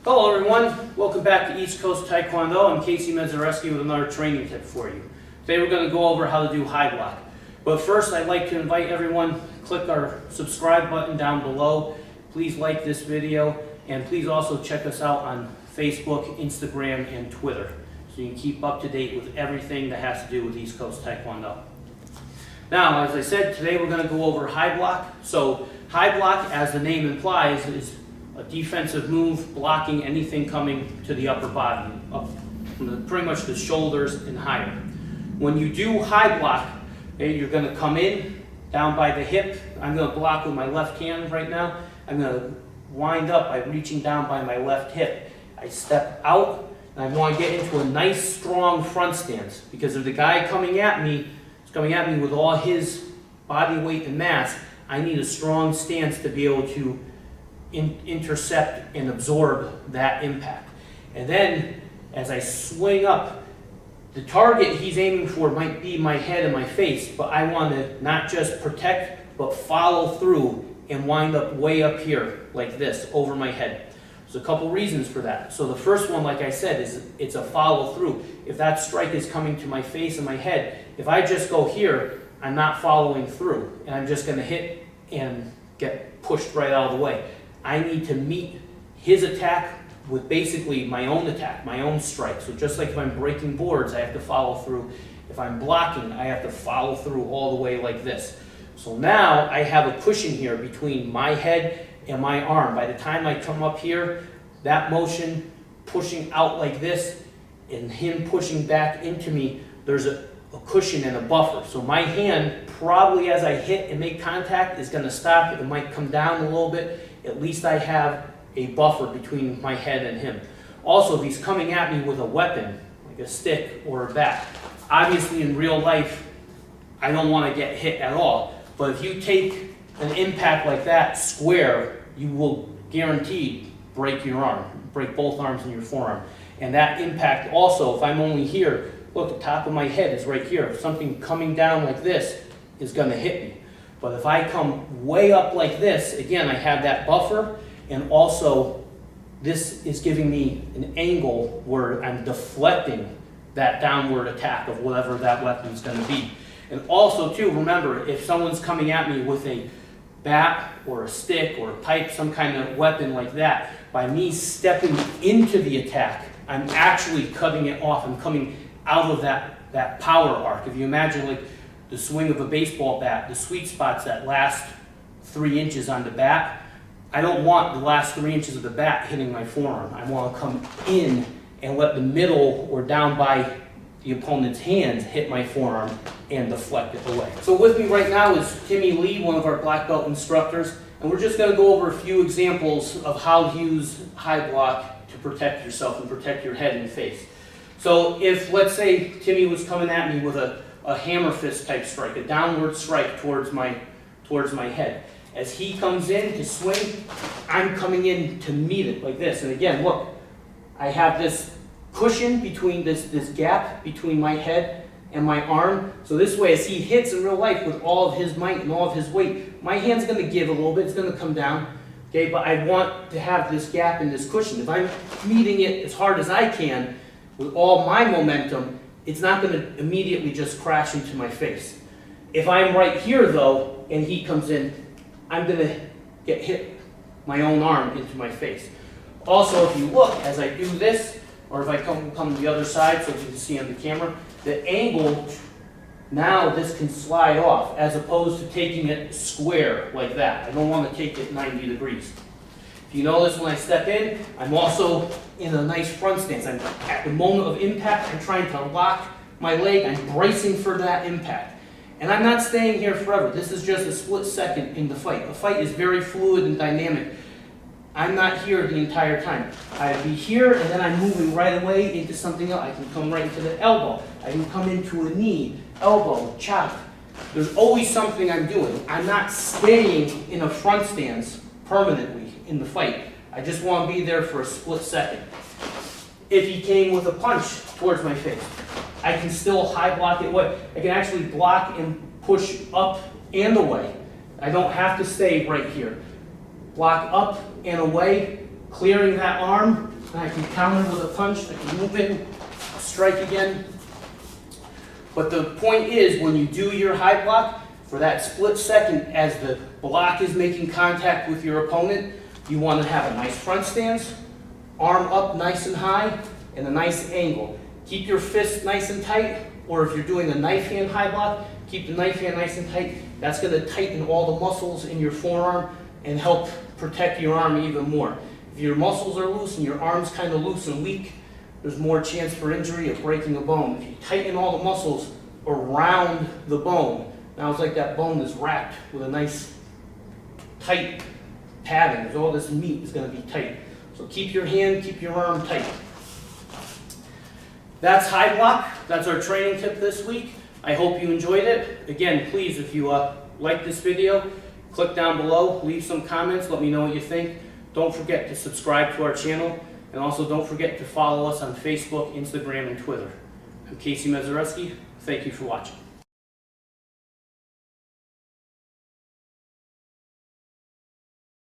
Hello everyone, welcome back to East Coast Taekwondo. I'm Casey Medzareski with another training tip for you. Today we're going to go over how to do high block. But first I'd like to invite everyone to click our subscribe button down below. Please like this video and please also check us out on Facebook, Instagram, and Twitter so you can keep up to date with everything that has to do with East Coast Taekwondo. Now, as I said, today we're going to go over high block. So high block, as the name implies, is a defensive move blocking anything coming to the upper body, up from pretty much the shoulders and higher. When you do high block, you're going to come in down by the hip. I'm going to block with my left hand right now. I'm going to wind up by reaching down by my left hip. I step out and I want to get into a nice strong front stance, because if the guy coming at me is coming at me with all his body weight and mass, I need a strong stance to be able to intercept and absorb that impact. And then as I swing up, the target he's aiming for might be my head and my face, but I want to not just protect but follow through and wind up way up here like this over my head. There's a couple reasons for that. So the first one, like I said, is it's a follow through. If that strike is coming to my face and my head, if I just go here, I'm not following through and I'm just going to hit and get pushed right out of the way. I need to meet his attack with basically my own attack, my own strike. So just like if I'm breaking boards, I have to follow through. If I'm blocking, I have to follow through all the way like this. So now I have a cushion here between my head and my arm. By the time I come up here, that motion pushing out like this and him pushing back into me, there's a cushion and a buffer. So my hand, probably as I hit and make contact, is going to stop. It might come down a little bit. At least I have a buffer between my head and him. Also, if he's coming at me with a weapon, like a stick or a bat, obviously in real life, I don't want to get hit at all. But if you take an impact like that square, you will guaranteed break your arm, break both arms in your forearm. And that impact also, if I'm only here, look, the top of my head is right here. If something coming down like this is going to hit me. But if I come way up like this, again, I have that buffer, and also this is giving me an angle where I'm deflecting that downward attack of whatever that weapon is going to be. And also, too, remember, if someone's coming at me with a bat or a stick or a pipe, some kind of weapon like that, by me stepping into the attack, I'm actually cutting it off. I'm coming out of that power arc. If you imagine like the swing of a baseball bat, the sweet spot's that last 3 inches on the bat. I don't want the last 3 inches of the bat hitting my forearm. I want to come in and let the middle or down by the opponent's hands hit my forearm and deflect it away. So with me right now is Timmy Lee, one of our black belt instructors, and we're just going to go over a few examples of how to use high block to protect yourself and protect your head and face. So if, let's say, Timmy was coming at me with a hammer fist type strike, a downward strike towards my head. As he comes in to swing, I'm coming in to meet it like this. And again, look, I have this cushion between this gap between my head and my arm. So this way, as he hits in real life with all of his might and all of his weight, my hand's going to give a little bit, it's going to come down. Okay, but I want to have this gap and this cushion. If I'm meeting it as hard as I can with all my momentum, it's not going to immediately just crash into my face. If I'm right here, though, and he comes in, I'm going to get hit my own arm into my face. Also, if you look, as I do this, or if I come to the other side, so you can see on the camera, the angle, now this can slide off, as opposed to taking it square like that. I don't want to take it 90 degrees. If you notice, when I step in, I'm also in a nice front stance. I'm at the moment of impact, I'm trying to lock my leg. I'm bracing for that impact. And I'm not staying here forever. This is just a split second in the fight. The fight is very fluid and dynamic. I'm not here the entire time. I'd be here, and then I'm moving right away into something else. I can come right into the elbow. I can come into a knee, elbow, chop. There's always something I'm doing. I'm not staying in a front stance permanently in the fight. I just want to be there for a split second. If he came with a punch towards my face, I can still high block it away. I can actually block and push up and away. I don't have to stay right here. Block up and away, clearing that arm, and I can counter with a punch, I can move in, strike again. But the point is, when you do your high block, for that split second as the block is making contact with your opponent, you want to have a nice front stance, arm up nice and high, and a nice angle. Keep your fist nice and tight, or if you're doing a knife hand high block, keep the knife hand nice and tight. That's going to tighten all the muscles in your forearm and help protect your arm even more. If your muscles are loose and your arm's kind of loose and weak, there's more chance for injury of breaking a bone. If you tighten all the muscles around the bone, now it's like that bone is wrapped with a nice tight padding. There's all this meat is going to be tight. So keep your hand, keep your arm tight. That's high block. That's our training tip this week. I hope you enjoyed it. Again, please, if you like this video, click down below, leave some comments, let me know what you think. Don't forget to subscribe to our channel, and also don't forget to follow us on Facebook, Instagram, and Twitter. I'm Casey Mazereski. Thank you for watching.